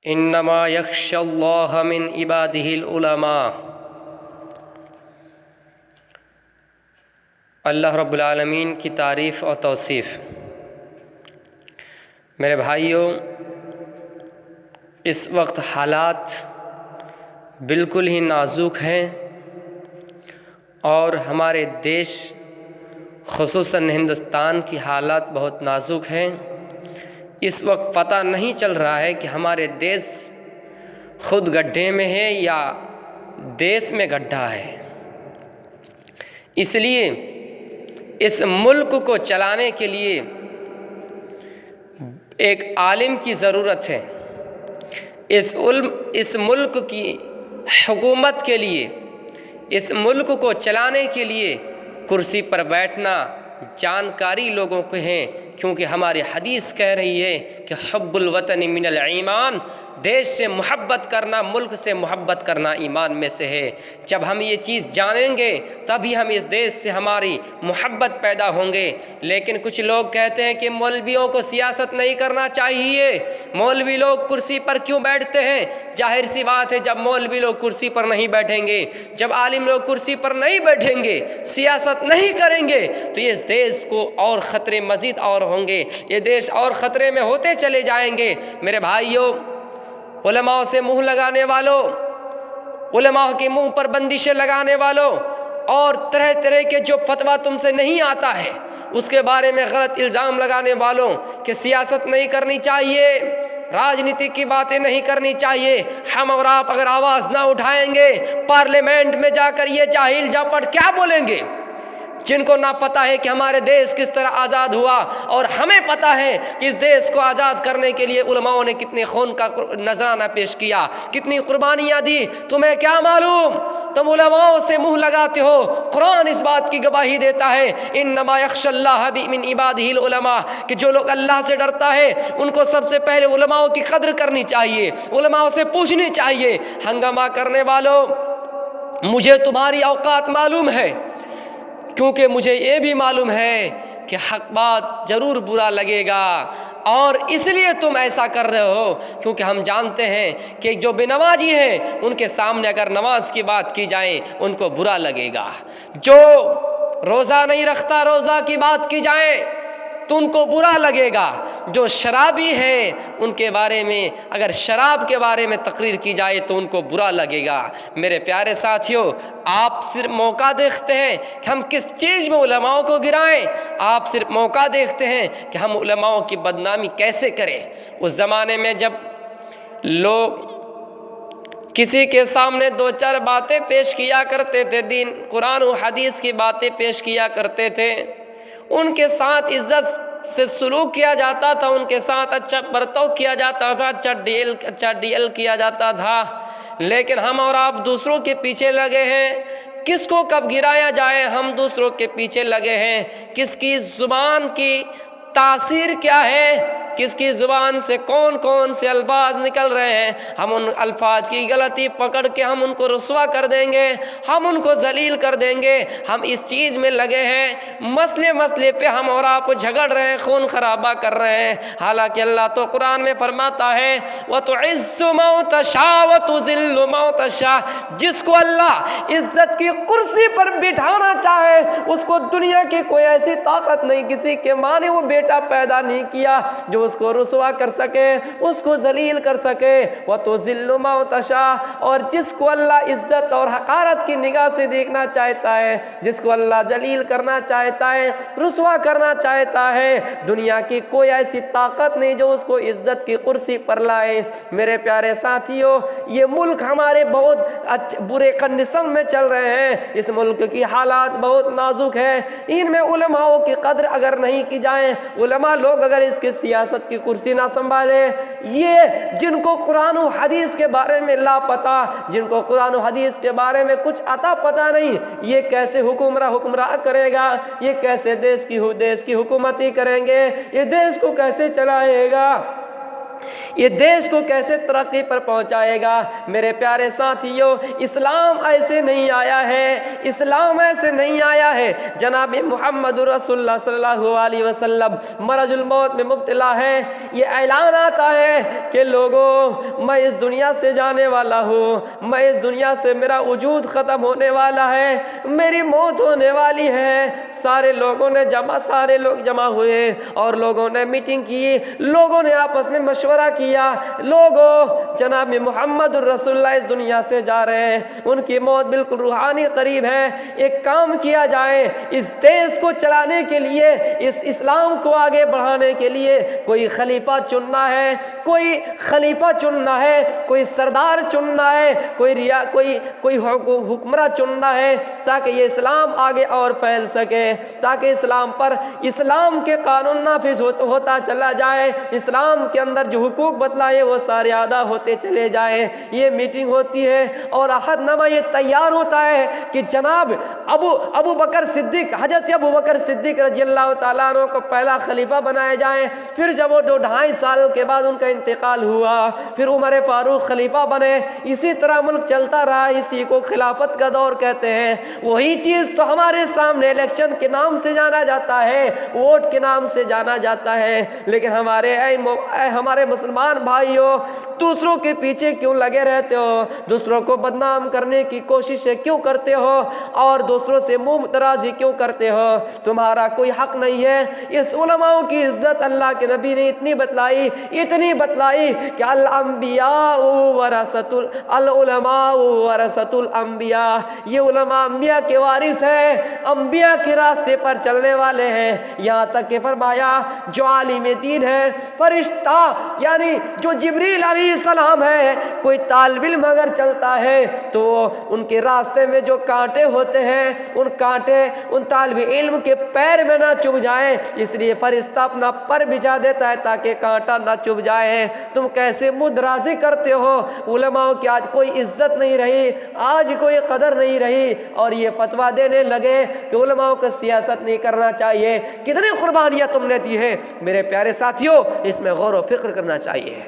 इन्नमा यख्शल्लाह मिन इबादिहिल उलमा। अल्लाह रब्बुल आलमीन की तारीफ़ और तौसीफ़। मेरे भाइयों, इस वक्त हालात बिल्कुल ही नाजुक हैं और हमारे देश ख़ुसूसन हिंदुस्तान की हालात बहुत नाजुक हैं। इस वक्त पता नहीं चल रहा है कि हमारे देश खुद गड्ढे में है या देश में गड्ढा है। इसलिए इस मुल्क को चलाने के लिए एक आलिम की ज़रूरत है। इस मुल्क की हुकूमत के लिए, इस मुल्क को चलाने के लिए कुर्सी पर बैठना जानकारी लोगों को है, क्योंकि हमारी हदीस कह रही है कि हुब्बुल वतन मिनल ईमान, देश से मोहब्बत करना, मुल्क से मोहब्बत करना ईमान में से है। जब हम ये चीज़ जानेंगे तभी हम इस देश से हमारी मोहब्बत पैदा होंगे। लेकिन कुछ लोग कहते हैं कि मौलवियों को सियासत नहीं करना चाहिए, मौलवी लोग कुर्सी पर क्यों बैठते हैं। जाहिर सी बात है, जब मौलवी लोग कुर्सी पर नहीं बैठेंगे, जब आलिम लोग कुर्सी पर नहीं बैठेंगे, सियासत नहीं करेंगे, तो इस देश को और ख़तरे मज़ीद और होंगे, ये देश और ख़तरे में होते चले जाएंगे। मेरे भाइयों, उलमाओं से मुँह लगाने वालों, उलमाओं के मुँह पर बंदिशें लगाने वालों और तरह तरह के जो फतवा तुमसे नहीं आता है उसके बारे में गलत इल्ज़ाम लगाने वालों कि सियासत नहीं करनी चाहिए, राजनीति की बातें नहीं करनी चाहिए, हम और आप अगर आवाज़ ना उठाएंगे पार्लियामेंट में जाकर ये जाहिल जापट क्या बोलेंगे, जिनको ना पता है कि हमारे देश किस तरह आज़ाद हुआ और हमें पता है कि इस देश को आज़ाद करने के लिए उलमाओं ने कितने खून का नजराना पेश किया, कितनी कुर्बानियाँ दी। तुम्हें क्या मालूम, तुम उलमाओं से मुँह लगाते हो। कुरान इस बात की गवाही देता है, इन्नमा यख्शल्लाह मिन इबादिहिल उलमा, कि जो लोग अल्लाह से डरता है उनको सबसे पहले उलमाओं की कद्र करनी चाहिए, उलमाओं से पूछनी चाहिए। हंगामा करने वालों, मुझे तुम्हारी औकात मालूम है, क्योंकि मुझे ये भी मालूम है कि हक बात ज़रूर बुरा लगेगा, और इसलिए तुम ऐसा कर रहे हो क्योंकि हम जानते हैं कि जो बेनमाजी हैं उनके सामने अगर नमाज की बात की जाए उनको बुरा लगेगा। जो रोज़ा नहीं रखता, रोज़ा की बात की जाए तो उनको बुरा लगेगा। जो शराबी है उनके बारे में अगर शराब के बारे में तकरीर की जाए तो उनको बुरा लगेगा। मेरे प्यारे साथियों, आप सिर्फ मौका देखते हैं कि हम किस चीज़ में उलमाओं को गिराएं, आप सिर्फ मौका देखते हैं कि हम उलमाओं की बदनामी कैसे करें। उस ज़माने में जब लोग किसी के सामने दो चार बातें पेश किया करते थे, दीन कुरान और हदीस की बातें पेश किया करते थे, उनके साथ इज्जत से सलूक किया जाता था, उनके साथ अच्छा बर्ताव किया जाता था, अच्छा डील किया जाता था। लेकिन हम और आप दूसरों के पीछे लगे हैं, किसको कब गिराया जाए हम दूसरों के पीछे लगे हैं। किसकी ज़ुबान की तासीर क्या है, किसकी ज़ुबान से कौन कौन से अल्फाज निकल रहे हैं, हम उन अल्फाज की गलती पकड़ के हम उनको रुस्वा कर देंगे, हम उनको जलील कर देंगे। हम इस चीज़ में लगे हैं, मसले मसले पे हम और आप झगड़ रहे हैं, खून खराबा कर रहे हैं। हालांकि अल्लाह तो कुरान में फरमाता है, व तुइज़्ज़ु मन तशा व तुज़िल्लु मन तशा, जिसको अल्लाह इज्जत की कुर्सी पर बिठाना चाहे उसको दुनिया की कोई ऐसी ताकत नहीं, किसी के माँ ने वो बेटा पैदा नहीं किया जो उसको रुसवा कर सके, उसको जलील कर सके। व तुज़िल्लु मन तशा, और जिसको अल्लाह इज्जत और हकारत की निगाह से देखना चाहता है, जिसको अल्लाह जलील करना चाहता है, रुसवा करना चाहता है, दुनिया की कोई ऐसी ताकत नहीं जो उसको इज्जत की कुर्सी पर लाए। मेरे प्यारे साथियों, ये मुल्क हमारे बहुत बुरे कंडीशन में चल रहे हैं, इस मुल्क की हालात बहुत नाजुक है। इनमें उलमाओं की कद्र अगर नहीं की जाए, उलमा लोग अगर इसकी सियासत की कुर्सी ना संभाले, ये जिनको कुरान और हदीस के बारे में लापता, जिनको कुरान और हदीस के बारे में कुछ आता पता नहीं, ये कैसे हुक्मरान करेगा, ये कैसे देश की हुकूमती करेंगे, ये देश को कैसे चलाएगा। یہ دیش کو کیسے ترقی پر پہنچائے گا؟ میرے پیارے ساتھیوں، اسلام ایسے نہیں آیا ہے، اسلام ایسے نہیں آیا ہے۔ جناب محمد رسول اللہ صلی اللہ علیہ وسلم مرض الموت میں مبتلا ہے، یہ اعلان آتا ہے کہ لوگوں میں اس دنیا سے جانے والا ہوں، میں اس دنیا سے میرا وجود ختم ہونے والا ہے، میری موت ہونے والی ہے۔ سارے لوگ جمع ہوئے اور لوگوں نے میٹنگ کی، لوگوں نے آپس میں مشورہ کیا، لوگوں جناب محمد الرسول اللہ اس دنیا سے جا رہے ہیں، ان کی موت بالکل روحانی قریب ہے، ایک کام کیا جائے، اس دیش کو چلانے کے لیے، اس اسلام کو آگے بڑھانے کے لیے کوئی خلیفہ چننا ہے، کوئی خلیفہ چننا ہے، کوئی سردار چننا ہے، کوئی حکمراں چننا ہے، تاکہ یہ اسلام آگے اور پھیل سکے، تاکہ اسلام پر اسلام کے قانون نافذ ہوتا چلا جائے، اسلام کے اندر جو حقوق بتلائے وہ سارے ادا ہوتے چلے جائیں۔ یہ میٹنگ ہوتی ہے اور عہد نامہ یہ تیار ہوتا ہے کہ جناب ابو بکر صدیق، حضرت ابو بکر صدیق رضی اللہ تعالیٰ عنہ کو پہلا خلیفہ بنائے جائیں۔ پھر جب وہ 2-2.5 سال کے بعد ان کا انتقال ہوا، پھر عمر فاروق خلیفہ بنے، اسی طرح ملک چلتا رہا، اسی کو خلافت کا دور کہتے ہیں۔ وہی چیز تو ہمارے سامنے الیکشن کے نام سے جانا جاتا ہے، ووٹ کے نام سے جانا جاتا ہے، لیکن ہمارے مسلمان بھائیوں، دوسروں کے پیچھے کیوں لگے رہتے ہو؟ دوسروں کو بدنام کرنے کی کوششیں کیوں کرتے ہو اور دوسروں سے منہ درازی کیوں کرتے ہو؟ تمہارا کوئی حق نہیں ہے۔ اس علماء کی عزت اللہ کے نبی نے اتنی بتلائی کہ العلماء ورثۃ الانبیاء، یہ علماء انبیاء کے وارث ہیں، انبیاء کے راستے پر چلنے والے ہیں۔ یہاں تک کہ فرمایا جو عالم دین ہے، فرشتہ یعنی جو جبریل علیہ السلام ہے، کوئی طالب علم اگر چلتا ہے تو ان کے راستے میں جو کانٹے ہوتے ہیں، ان کانٹے ان طالب علم کے پیر میں نہ چبھ جائیں، اس لیے فرشتہ اپنا پر بچھا دیتا ہے تاکہ کانٹا نہ چبھ جائے۔ تم کیسے منہ درازی کرتے ہو؟ علماء کی آج کوئی عزت نہیں رہی، آج کوئی قدر نہیں رہی، اور یہ فتویٰ دینے لگے کہ علماء کو سیاست نہیں کرنا چاہیے۔ کتنی قربانیاں تم نے دی ہے میرے پیارے ساتھیوں، اس میں غور و فکر کرنا چاہیے۔